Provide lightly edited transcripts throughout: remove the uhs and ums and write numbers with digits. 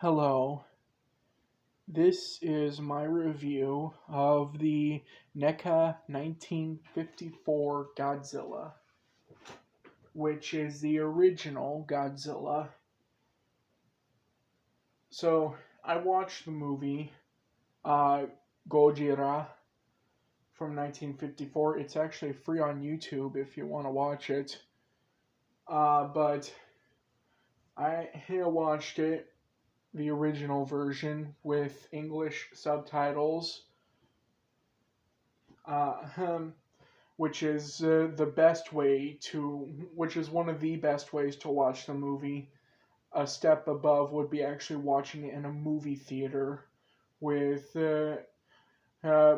Hello, this is my review of the NECA 1954 Godzilla, which is the original Godzilla. So, I watched the movie uh, Gojira from 1954. It's actually free on YouTube if you want to watch it. But I watched it, the original version, with English subtitles. Uh, which is which is one of the best ways to watch the movie. A step above would be actually watching it in a movie theater with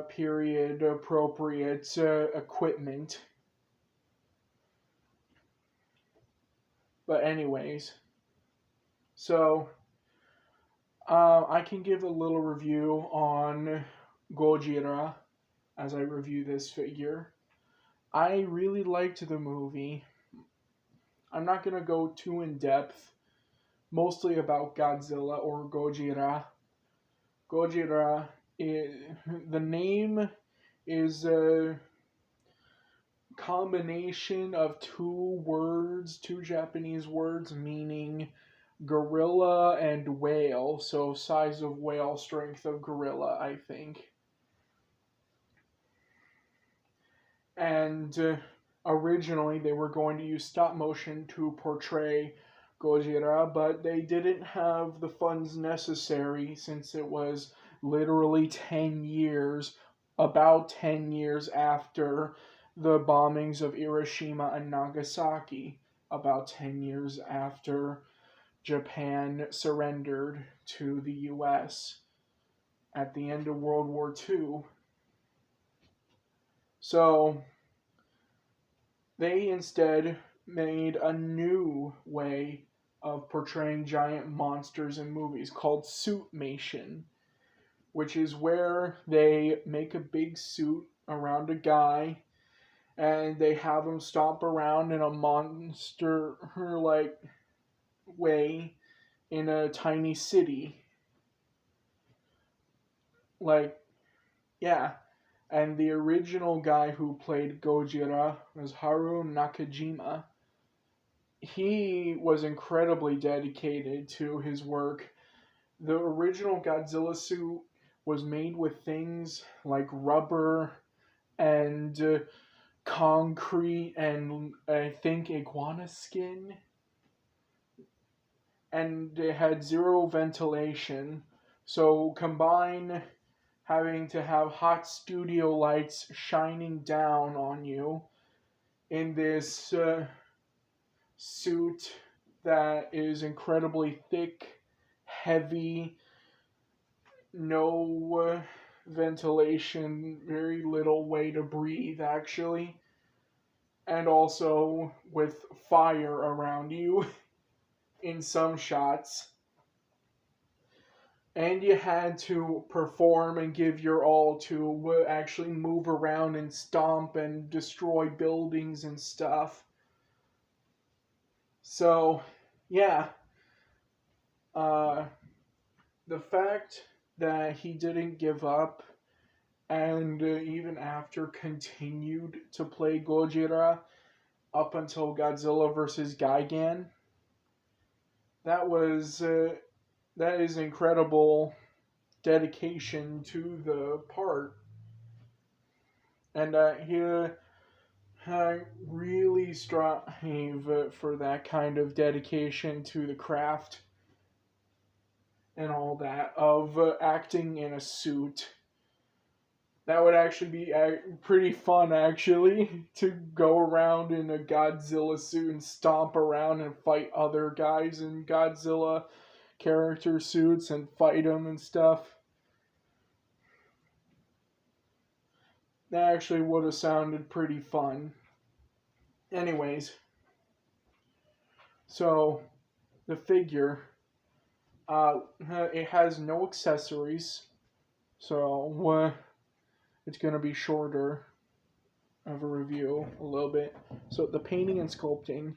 period appropriate equipment. But anyways, so I can give a little review on Gojira as I review this figure. I really liked the movie. I'm not going to go too in depth, mostly about Godzilla or Gojira. Gojira, the name is a combination of two Japanese words meaning gorilla and whale. So, size of whale, strength of gorilla, I think. And originally, they were going to use stop motion to portray Gojira, but they didn't have the funds necessary since it was literally 10 years, about 10 years after the bombings of Hiroshima and Nagasaki, about 10 years after Japan surrendered to the US at the end of World War II. So they instead made a new way of portraying giant monsters in movies called suitmation, which is where they make a big suit around a guy and they have him stomp around in a monster like way in a tiny city. Like, yeah. And the original guy who played Gojira was Haru Nakajima. He was incredibly dedicated to his work. The original Godzilla suit was made with things like rubber and concrete and I think iguana skin. And it had zero ventilation. So combine having to have hot studio lights shining down on you in this suit that is incredibly thick, heavy, no ventilation, very little way to breathe actually, and also with fire around you in some shots. And you had to perform and give your all to actually move around and stomp and destroy buildings and stuff. So, yeah, uh, the fact that he didn't give up and even after continued to play Gojira up until Godzilla vs. Gigan, that was that is incredible dedication to the part, and he really strive for that kind of dedication to the craft and all that of acting in a suit. That would actually be pretty fun, actually, to go around in a Godzilla suit and stomp around and fight other guys in Godzilla character suits and fight them and stuff. That actually would have sounded pretty fun. Anyways, so the figure, it has no accessories, so it's going to be shorter of a review a little bit. So the painting and sculpting,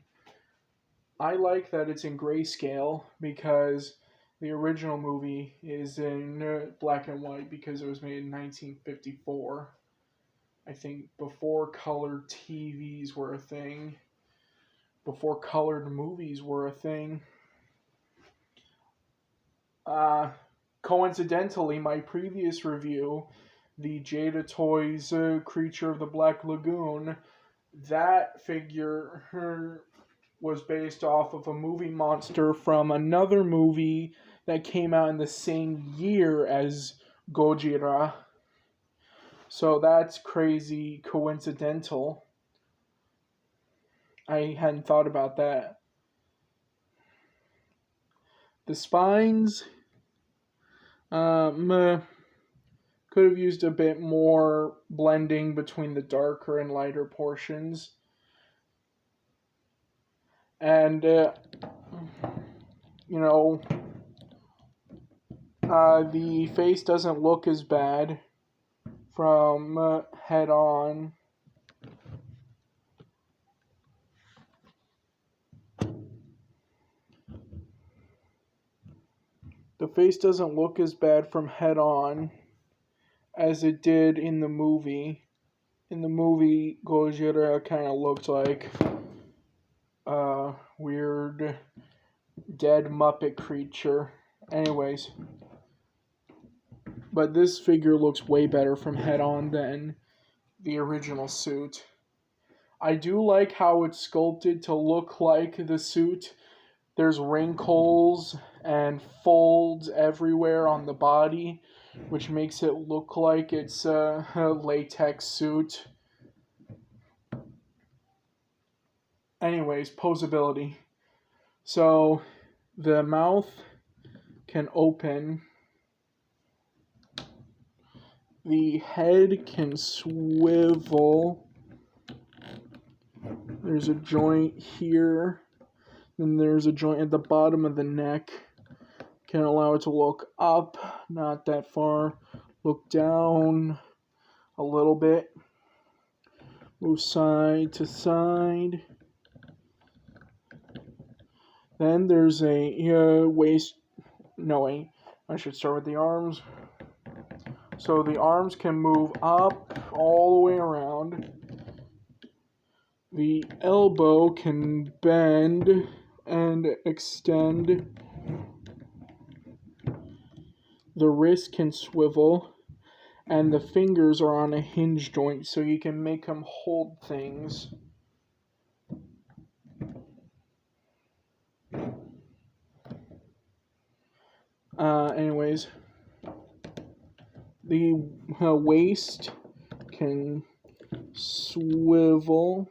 I like that it's in grayscale because The original movie is in black and white because it was made in 1954. I think before colored TVs were a thing, before colored movies were a thing. Uh, Coincidentally, my previous review, the Jada Toys Creature of the Black Lagoon, that figure was based off of a movie monster from another movie that came out in the same year as Gojira. So that's crazy coincidental. I hadn't thought about that. The spines could have used a bit more blending between the darker and lighter portions. And, you know, the face doesn't look as bad from head on. The face doesn't look as bad from head on as it did in the movie. In the movie, Gojira kind of looked like a weird dead Muppet creature. Anyways, but this figure looks way better from head on than the original suit. I do like how it's sculpted to look like the suit. There's wrinkles and folds everywhere on the body, which makes it look like it's a latex suit. Anyways, posability. So the mouth can open. The head can swivel. There's a joint here. Then there's a joint at the bottom of the neck. Can allow it to look up, not that far. Look down a little bit. Move side to side. Then there's a waist. No, wait. I should start with the arms. So the arms can move up all the way around. The elbow can bend and extend. The wrist can swivel. And the fingers are on a hinge joint, so you can make them hold things. Anyways, the waist can swivel.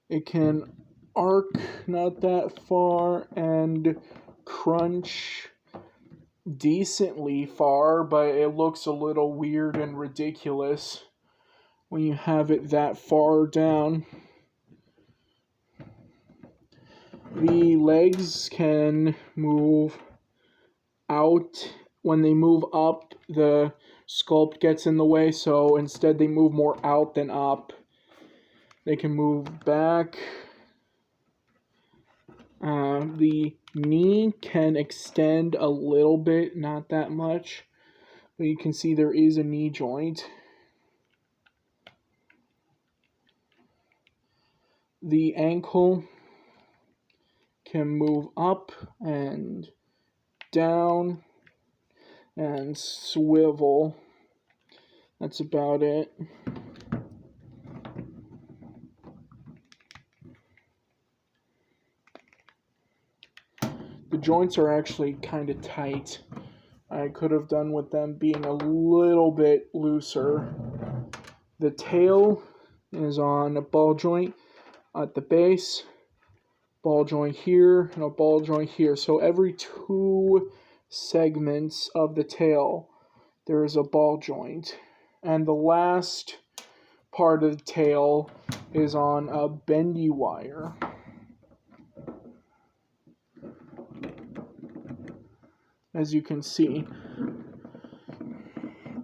It can arc not that far and crunch decently far, but it looks a little weird and ridiculous when you have it that far down. The legs can move out. When they move up, the sculpt gets in the way, so instead they move more out than up. They can move back. The knee can extend a little bit, not that much, but you can see there is a knee joint. The ankle can move up and down and swivel. That's about it. The joints are actually kind of tight. I could have done with them being a little bit looser. The tail is on a ball joint at the base, ball joint here, and a ball joint here. So every 2 segments of the tail, there is a ball joint. And the last part of the tail is on a bendy wire. As you can see,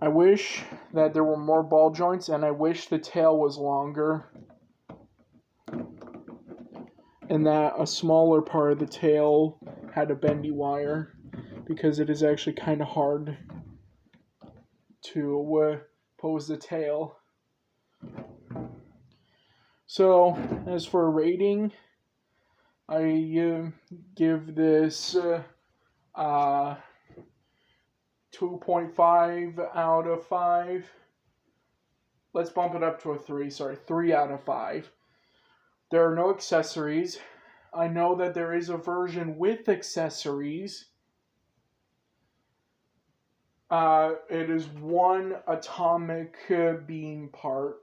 I wish that there were more ball joints, and I wish the tail was longer. And and that a smaller part of the tail had a bendy wire, because it is actually kind of hard to pose the tail. So, as for a rating, I give this 2.5 out of 5. Let's bump it up to a 3. Sorry, 3 out of 5. There are no accessories. I know that there is a version with accessories. It is one atomic beam part,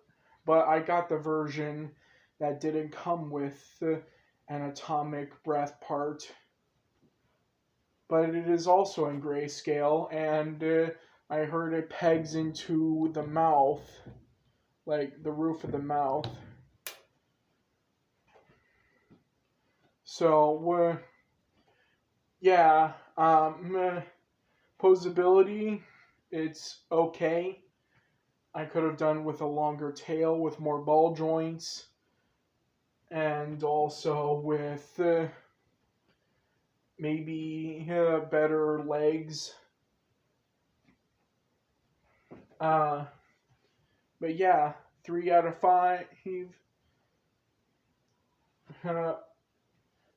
but I got the version that didn't come with an atomic breath part. But it is also in grayscale, and I heard it pegs into the mouth, like the roof of the mouth. So, yeah, posability, it's okay. I could have done with a longer tail with more ball joints, and also with maybe better legs. But yeah, 3 out of 5.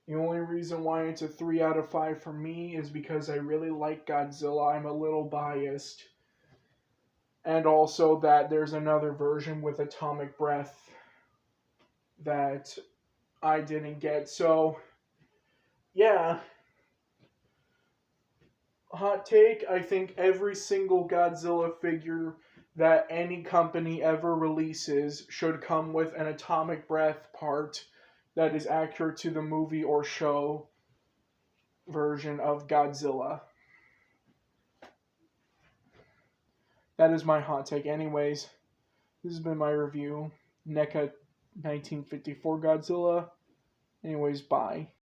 The only reason why it's a 3 out of 5 for me is because I really like Godzilla. I'm a little biased. And also that there's another version with atomic breath that I didn't get. So, yeah. Hot take, I think every single Godzilla figure that any company ever releases should come with an atomic breath part that is accurate to the movie or show version of Godzilla. That is my hot take. Anyways, this has been my review. NECA 1954 Godzilla. Anyways, bye.